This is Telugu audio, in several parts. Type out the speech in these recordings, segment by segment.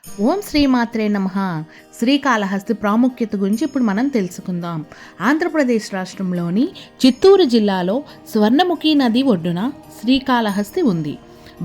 ఓం శ్రీమాత్రే నమః. శ్రీకాళహస్తి ప్రాముఖ్యత గురించి ఇప్పుడు మనం తెలుసుకుందాం. ఆంధ్రప్రదేశ్ రాష్ట్రంలోని చిత్తూరు జిల్లాలో స్వర్ణముఖి నది ఒడ్డున శ్రీకాళహస్తి ఉంది.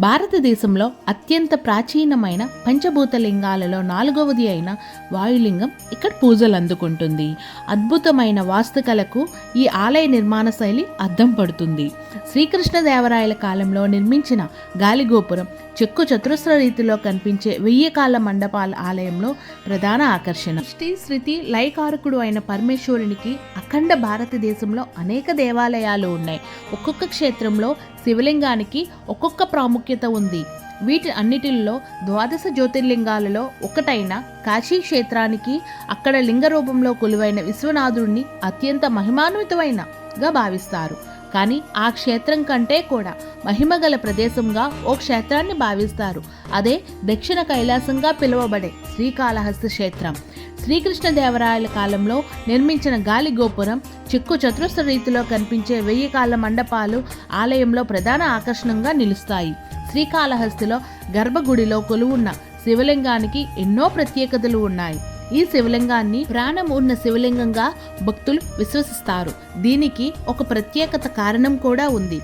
భారతదేశంలో అత్యంత ప్రాచీనమైన పంచభూత లింగాలలో 4వది అయిన వాయులింగం ఇక్కడ పూజలు అందుకుంటుంది. అద్భుతమైన వాస్తుకలకు ఈ ఆలయ నిర్మాణ శైలి అద్దం పడుతుంది. శ్రీకృష్ణదేవరాయల కాలంలో నిర్మించిన గాలిగోపురం చెక్కు చతురస్ర రీతిలో కనిపించే 1000 కాళ్ళ మండపాల ఆలయంలో ప్రధాన ఆకర్షణ. సృష్టి శృతి లయకారకుడు అయిన పరమేశ్వరునికి అఖండ భారతదేశంలో అనేక దేవాలయాలు ఉన్నాయి. ఒక్కొక్క క్షేత్రంలో శివలింగానికి ఒక్కొక్క ప్రాముఖ్యత ఉంది. వీటి అన్నిటిల్లో ద్వాదశ జ్యోతిర్లింగాలలో ఒకటైన కాశీ క్షేత్రానికి అక్కడ లింగ రూపంలో కొలువైన విశ్వనాథుడిని అత్యంత మహిమాన్వితమైనగా భావిస్తారు. కానీ ఆ క్షేత్రం కంటే కూడా మహిమగల ప్రదేశంగా ఓ క్షేత్రాన్ని భావిస్తారు. అదే దక్షిణ కైలాసంగా పిలువబడే శ్రీకాళహస్తి క్షేత్రం. శ్రీకృష్ణదేవరాయల కాలంలో నిర్మించిన గాలి గోపురం చెక్కు చతురస్ర రీతిలో కనిపించే 1000 కాళ్ళ మండపాలు ఆలయంలో ప్రధాన ఆకర్షణంగా నిలుస్తాయి. శ్రీకాళహస్తిలో గర్భగుడిలో కొలువున్న శివలింగానికి ఎన్నో ప్రత్యేకతలు ఉన్నాయి. ఈ శివలింగాన్ని ప్రాణం ఉన్న శివలింగంగా భక్తులు విశ్వసిస్తారు. దీనికి ఒక ప్రత్యేకత కారణం కూడా ఉంది.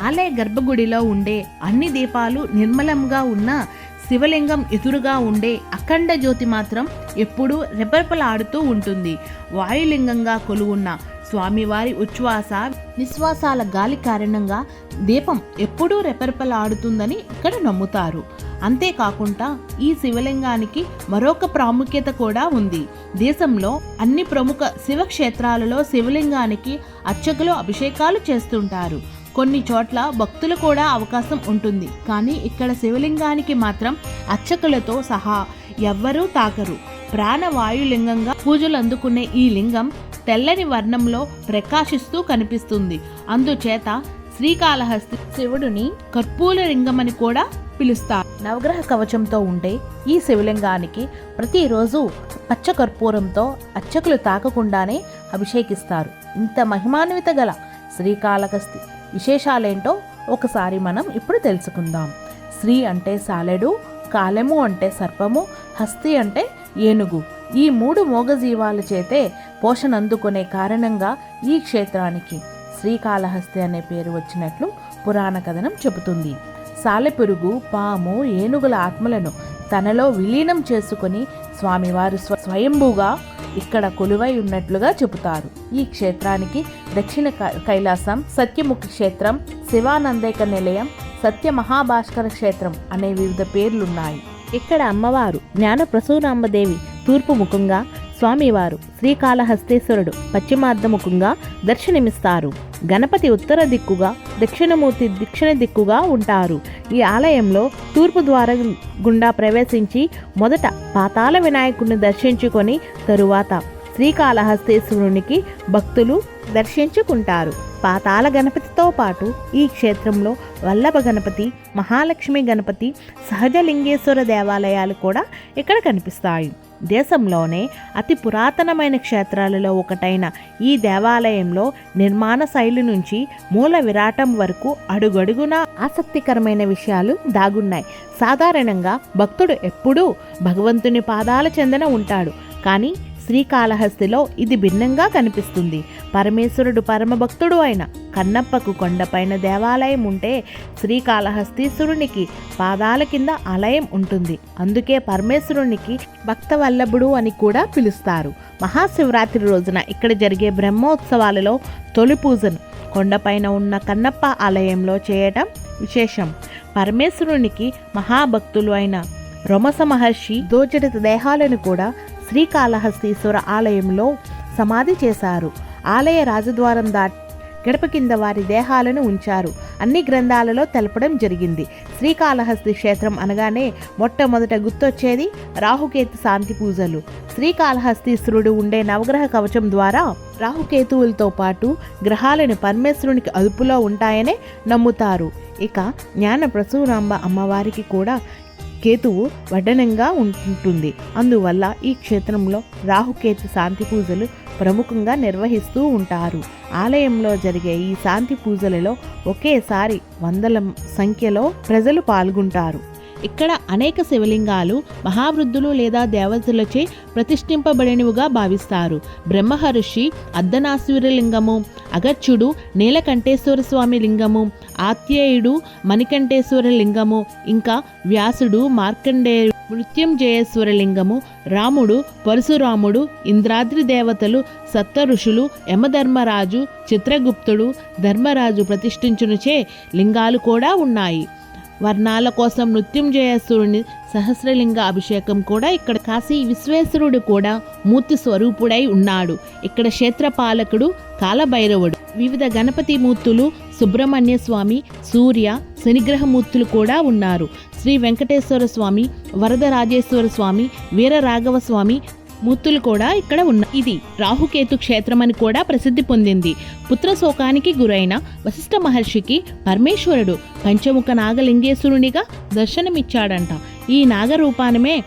ఆలయ గర్భగుడిలో ఉండే అన్ని దీపాలు నిర్మలంగా ఉన్న శివలింగం ఎదురుగా ఉండే అఖండ జ్యోతి మాత్రం ఎప్పుడూ రెపరెపలాడుతూ ఉంటుంది. వాయులింగంగా కొలువున్న స్వామివారి ఉచ్ఛ్వాస నిశ్వాసాల గాలి కారణంగా దీపం ఎప్పుడూ రెపరెపలాడుతుందని ఇక్కడ నమ్ముతారు. అంతేకాకుండా ఈ శివలింగానికి మరొక ప్రాముఖ్యత కూడా ఉంది. దేశంలో అన్ని ప్రముఖ శివక్షేత్రాలలో శివలింగానికి అర్చకులు అభిషేకాలు చేస్తుంటారు. కొన్ని చోట్ల భక్తులు కూడా అవకాశం ఉంటుంది. కానీ ఇక్కడ శివలింగానికి మాత్రం అర్చకులతో సహా ఎవ్వరూ తాకరు. ప్రాణవాయులింగంగా పూజలు అందుకునే ఈ లింగం తెల్లని వర్ణంలో ప్రకాశిస్తూ కనిపిస్తుంది. అందుచేత శ్రీకాళహస్తి శివుడిని కర్పూర లింగమని కూడా పిలుస్తారు. నవగ్రహ కవచంతో ఉండే ఈ శివలింగానికి ప్రతిరోజు పచ్చ కర్పూరంతో అర్చకులు తాకకుండానే అభిషేకిస్తారు. ఇంత మహిమాన్విత గల శ్రీకాళహస్తి విశేషాలేంటో ఒకసారి మనం ఇప్పుడు తెలుసుకుందాం. శ్రీ అంటే సాలెడు, కాలము అంటే సర్పము, హస్తి అంటే ఏనుగు. ఈ 3 మూగజీవాల చేతే పోషణ అందుకునే కారణంగా ఈ క్షేత్రానికి శ్రీకాళహస్తి అనే పేరు వచ్చినట్లు పురాణ కథనం చెబుతుంది. సాలెపురుగు, పాము, ఏనుగుల ఆత్మలను తనలో విలీనం చేసుకుని స్వామివారు స్వయంభూగా ఇక్కడ కొలువై ఉన్నట్లుగా చెబుతారు. ఈ క్షేత్రానికి దక్షిణ కైలాసం, సత్యముఖి క్షేత్రం, శివానందేక నిలయం, సత్య మహాభాస్కర క్షేత్రం అనే వివిధ పేర్లున్నాయి. ఇక్కడ అమ్మవారు జ్ఞాన ప్రసూనాంబదేవి తూర్పు ముఖంగా, స్వామివారు శ్రీకాళహస్తీశ్వరుడు పశ్చిమార్ధముఖంగా దర్శనమిస్తారు. గణపతి ఉత్తర దిక్కుగా, దక్షిణమూర్తి దక్షిణ దిక్కుగా ఉంటారు. ఈ ఆలయంలో తూర్పు ద్వారం గుండా ప్రవేశించి మొదట పాతాళ వినాయకుడిని దర్శించుకొని తరువాత శ్రీకాళహస్తీశ్వరునికి భక్తులు దర్శించుకుంటారు. పాతాళ గణపతితో పాటు ఈ క్షేత్రంలో వల్లభ గణపతి, మహాలక్ష్మి గణపతి, సహజలింగేశ్వర దేవాలయాలు కూడా ఇక్కడ కనిపిస్తాయి. దేశంలోనే అతి పురాతనమైన క్షేత్రాలలో ఒకటైన ఈ దేవాలయంలో నిర్మాణ శైలి నుంచి మూల విరాటం వరకు అడుగడుగునా ఆసక్తికరమైన విషయాలు దాగున్నాయి. సాధారణంగా భక్తుడు ఎప్పుడూ భగవంతుని పాదాల చెందన ఉంటాడు. కానీ శ్రీకాళహస్తిలో ఇది భిన్నంగా కనిపిస్తుంది. పరమేశ్వరుడు పరమభక్తుడు అయిన కన్నప్పకు కొండపైన దేవాలయం ఉంటే శ్రీకాళహస్తీశ్వరునికి పాదాల కింద ఆలయం ఉంటుంది. అందుకే పరమేశ్వరునికి భక్తవల్లభుడు అని కూడా పిలుస్తారు. మహాశివరాత్రి రోజున ఇక్కడ జరిగే బ్రహ్మోత్సవాలలో తొలి పూజను కొండపైన ఉన్న కన్నప్ప ఆలయంలో చేయటం విశేషం. పరమేశ్వరునికి మహాభక్తులు అయిన రొమస మహర్షి దోచడిత దేహాలను కూడా శ్రీకాళహస్తీశ్వర ఆలయంలో సమాధి చేశారు. ఆలయ రాజద్వారం దాటి గడప కింద వారి దేహాలను ఉంచారు. అన్ని గ్రంథాలలో తెలపడం జరిగింది. శ్రీకాళహస్తి క్షేత్రం అనగానే మొట్టమొదట గుర్తొచ్చేది రాహుకేతు శాంతి పూజలు. శ్రీకాళహస్తీశ్వరుడు ఉండే నవగ్రహ కవచం ద్వారా రాహుకేతువులతో పాటు గ్రహాలను పరమేశ్వరునికి అదుపులో ఉంటాయనే నమ్ముతారు. ఇక జ్ఞాన ప్రసూనాంబ అమ్మవారికి కూడా కేతువు వడ్డనంగా ఉంటుంది. అందువల్ల ఈ క్షేత్రంలో రాహుకేతు శాంతి పూజలు ప్రముఖంగా నిర్వహిస్తూ ఉంటారు. ఆలయంలో జరిగే ఈ శాంతి పూజలలో ఒకేసారి వందల సంఖ్యలో ప్రజలు పాల్గొంటారు. ఇక్కడ అనేక శివలింగాలు మహావృద్ధులు లేదా దేవతలచే ప్రతిష్ఠింపబడినవిగా భావిస్తారు. బ్రహ్మహర్షి అర్ధనాశ్వరలింగము, అగర్చుడు నీలకంఠేశ్వర స్వామి లింగము, ఆత్రేయుడు మణికంఠేశ్వర లింగము, ఇంకా వ్యాసుడు మార్కండేయుడు మృత్యుంజయేశ్వర లింగము, రాముడు పరశురాముడు, ఇంద్రాద్రి దేవతలు, సప్త ఋషులు, యమధర్మరాజు, చిత్రగుప్తుడు, ధర్మరాజు ప్రతిష్ఠించునుచే లింగాలు కూడా ఉన్నాయి. వర్ణాల కోసం మృత్యుంజయేశ్వరుని సహస్రలింగ అభిషేకం కూడా ఇక్కడ. కాశీ విశ్వేశ్వరుడు కూడా మూర్తి స్వరూపుడై ఉన్నాడు. ఇక్కడ క్షేత్రపాలకుడు కాలభైరవుడు. వివిధ గణపతి మూర్తులు, సుబ్రహ్మణ్య స్వామి, సూర్య, శనిగ్రహమూర్తులు కూడా ఉన్నారు. శ్రీ వెంకటేశ్వర స్వామి, వరదరాజేశ్వర స్వామి, వీరరాఘవ స్వామి మూర్తులు కూడా ఇక్కడ ఉన్నాయి. ఇది రాహుకేతు క్షేత్రమని కూడా ప్రసిద్ధి పొందింది. పుత్రశోకానికి గురైన వశిష్ఠ మహర్షికి పరమేశ్వరుడు పంచముఖ నాగలింగేశ్వరునిగా దర్శనమిచ్చాడంట. ఈ నాగరూపానమే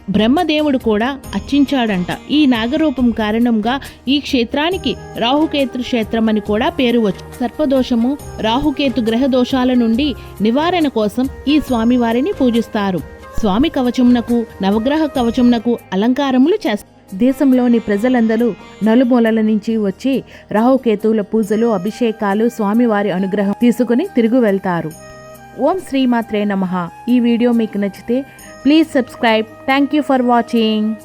బ్రహ్మదేవుడు కూడా అర్చించాడంట. ఈ నాగరూపం కారణంగా ఈ క్షేత్రానికి రాహుకేతు క్షేత్రం అని కూడా పేరు వచ్చి. సర్పదోషము, రాహుకేతు గ్రహ దోషాల నుండి నివారణ కోసం ఈ స్వామివారిని పూజిస్తారు. స్వామి కవచమునకు, నవగ్రహ కవచమునకు అలంకారములు చేస్తారు. దేశంలోని ప్రజలందరూ నలుమూలల నుంచి వచ్చి రాహుకేతువుల పూజలు, అభిషేకాలు, స్వామివారి అనుగ్రహం తీసుకుని తిరిగి వెళ్తారు. ఓం శ్రీమాత్రే నమః. ఈ వీడియో మీకు నచ్చితే please subscribe. Thank you for watching.